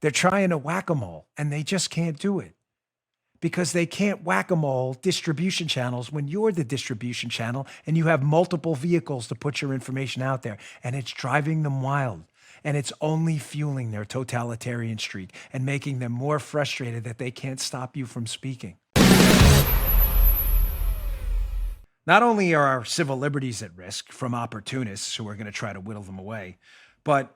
They're trying to whack-a-mole, and they just can't do it because they can't whack-a-mole distribution channels when you're the distribution channel and you have multiple vehicles to put your information out there, and it's driving them wild. And it's only fueling their totalitarian streak and making them more frustrated that they can't stop you from speaking. Not only are our civil liberties at risk from opportunists who are going to try to whittle them away, but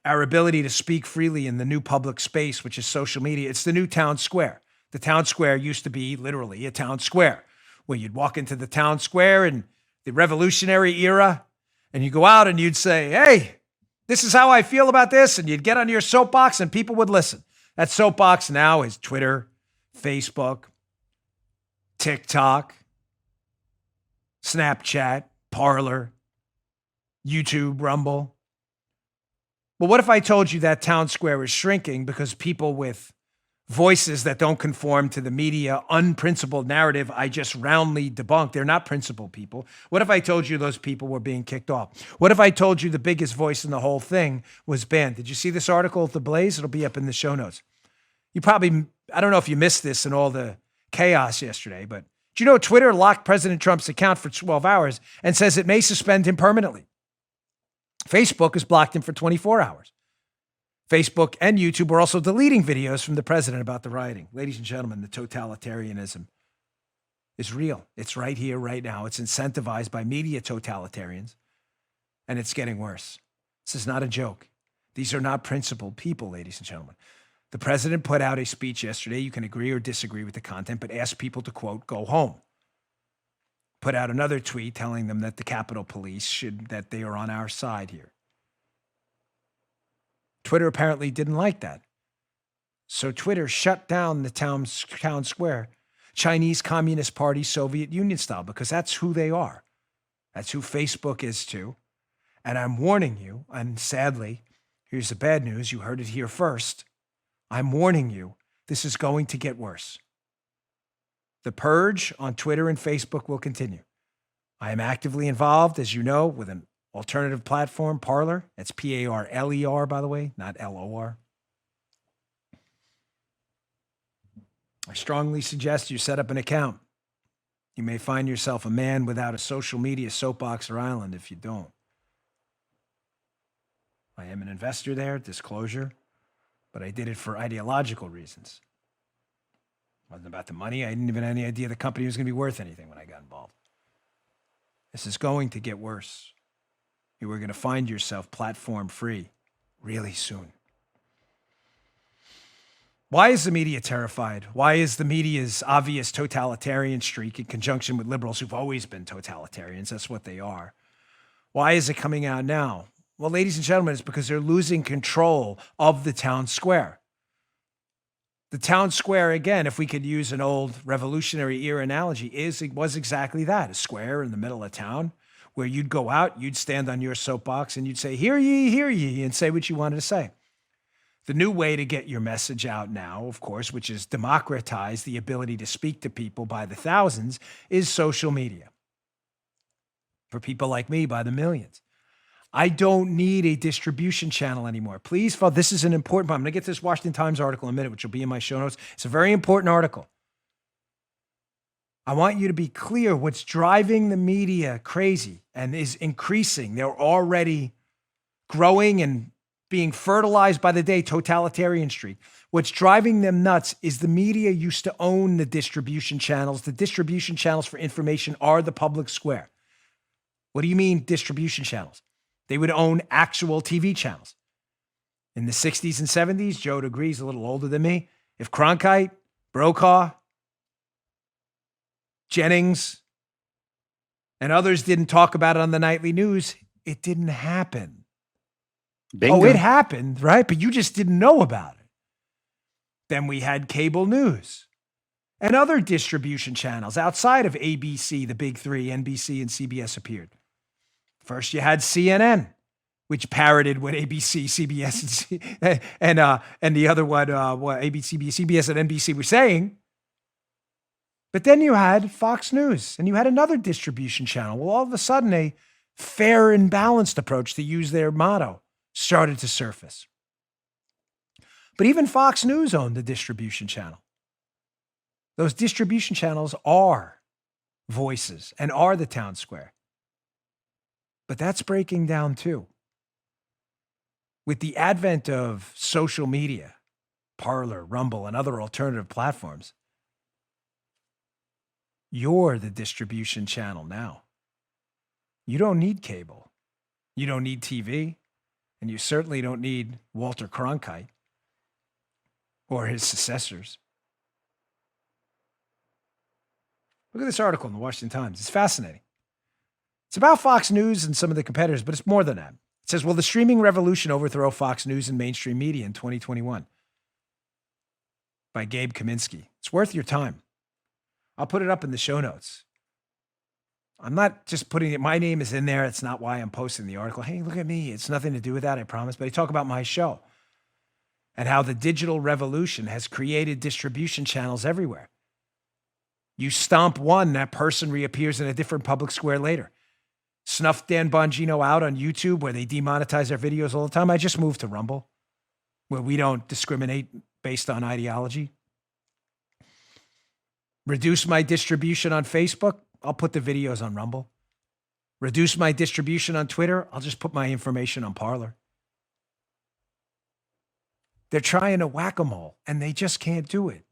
our ability to speak freely in the new public space, which is social media, it's the new town square. The town square used to be literally a town square where you'd walk into the town square in the Revolutionary era and you go out and you'd say, hey, this is how I feel about this. And you'd get on your soapbox and people would listen. That soapbox now is Twitter, Facebook, TikTok, Snapchat, Parler, YouTube, Rumble. Well, what if I told you that town square is shrinking because people with voices that don't conform to the media unprincipled narrative I just roundly debunked, they're not principled people. What if I told you those people were being kicked off? What if I told you the biggest voice in the whole thing was banned? Did you see this article at The Blaze? It'll be up in the show notes. You probably, I don't know if you missed this in all the chaos yesterday, but do you know Twitter locked President Trump's account for 12 hours and says it may suspend him permanently? Facebook has blocked him for 24 hours. Facebook and YouTube are also deleting videos from the president about the rioting. Ladies and gentlemen, the totalitarianism is real. It's right here, right now. It's incentivized by media totalitarians, and it's getting worse. This is not a joke. These are not principled people, ladies and gentlemen. The president put out a speech yesterday. You can agree or disagree with the content, but asked people to, quote, go home. Put out another tweet telling them that the Capitol Police that they are on our side here. Twitter apparently didn't like that. So Twitter shut down the town square, Chinese Communist Party, Soviet Union style, because that's who they are. That's who Facebook is too. And I'm warning you, and sadly, here's the bad news. You heard it here first. I'm warning you, this is going to get worse. The purge on Twitter and Facebook will continue. I am actively involved, as you know, with an alternative platform, Parler. That's Parler, by the way, not LOR. I strongly suggest you set up an account. You may find yourself a man without a social media soapbox or island if you don't. I am an investor there, disclosure, but I did it for ideological reasons. It wasn't about the money. I didn't even have any idea the company was going to be worth anything when I got involved. This is going to get worse. You are going to find yourself platform free really soon. Why is the media terrified? Why is the media's obvious totalitarian streak in conjunction with liberals who've always been totalitarians? That's what they are. Why is it coming out now? Well, ladies and gentlemen, it's because they're losing control of the town square. The town square, again, if we could use an old Revolutionary era analogy, was exactly that, a square in the middle of town where you'd go out, you'd stand on your soapbox, and you'd say, hear ye, and say what you wanted to say. The new way to get your message out now, of course, which is democratize the ability to speak to people by the thousands, is social media. For people like me, by the millions. I don't need a distribution channel anymore. Please, follow. This is an important part. I'm going to get to this Washington Times article in a minute, which will be in my show notes. It's a very important article. I want you to be clear what's driving the media crazy and is increasing. They're already growing and being fertilized by the day, totalitarian streak. What's driving them nuts is the media used to own the distribution channels. The distribution channels for information are the public square. What do you mean distribution channels? They would own actual TV channels. In the 60s and 70s, Joe agrees, a little older than me. If Cronkite, Brokaw, Jennings, and others didn't talk about it on the nightly news, it didn't happen. Bingo. Oh, it happened, right? But you just didn't know about it. Then we had cable news and other distribution channels outside of ABC, the big three, NBC and CBS appeared. First, you had CNN, which parroted what ABC, CBS, and the other one, what ABC, CBS, and NBC were saying. But then you had Fox News, and you had another distribution channel. Well, all of a sudden, a fair and balanced approach, to use their motto, started to surface. But even Fox News owned the distribution channel. Those distribution channels are voices and are the town square. But that's breaking down too. With the advent of social media, Parler, Rumble, and other alternative platforms, you're the distribution channel now. You don't need cable. You don't need TV. And you certainly don't need Walter Cronkite or his successors. Look at this article in the Washington Times. It's fascinating. It's about Fox News and some of the competitors, but it's more than that. It says, will the streaming revolution overthrow Fox News and mainstream media in 2021? By Gabe Kaminsky. It's worth your time. I'll put it up in the show notes. I'm not just putting it, my name is in there. It's not why I'm posting the article. Hey, look at me. It's nothing to do with that, I promise. But I talk about my show and how the digital revolution has created distribution channels everywhere. You stomp one, that person reappears in a different public square later. Snuff Dan Bongino out on YouTube where they demonetize their videos all the time. I just moved to Rumble where we don't discriminate based on ideology. Reduce my distribution on Facebook. I'll put the videos on Rumble. Reduce my distribution on Twitter. I'll just put my information on Parler. They're trying to whack-a-mole and they just can't do it.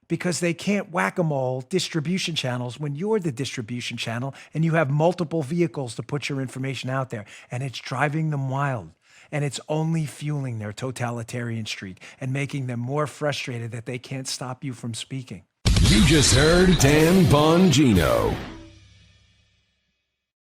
Because they can't whack-a-mole distribution channels when you're the distribution channel and you have multiple vehicles to put your information out there. And it's driving them wild. And it's only fueling their totalitarian streak and making them more frustrated that they can't stop you from speaking. You just heard Dan Bongino.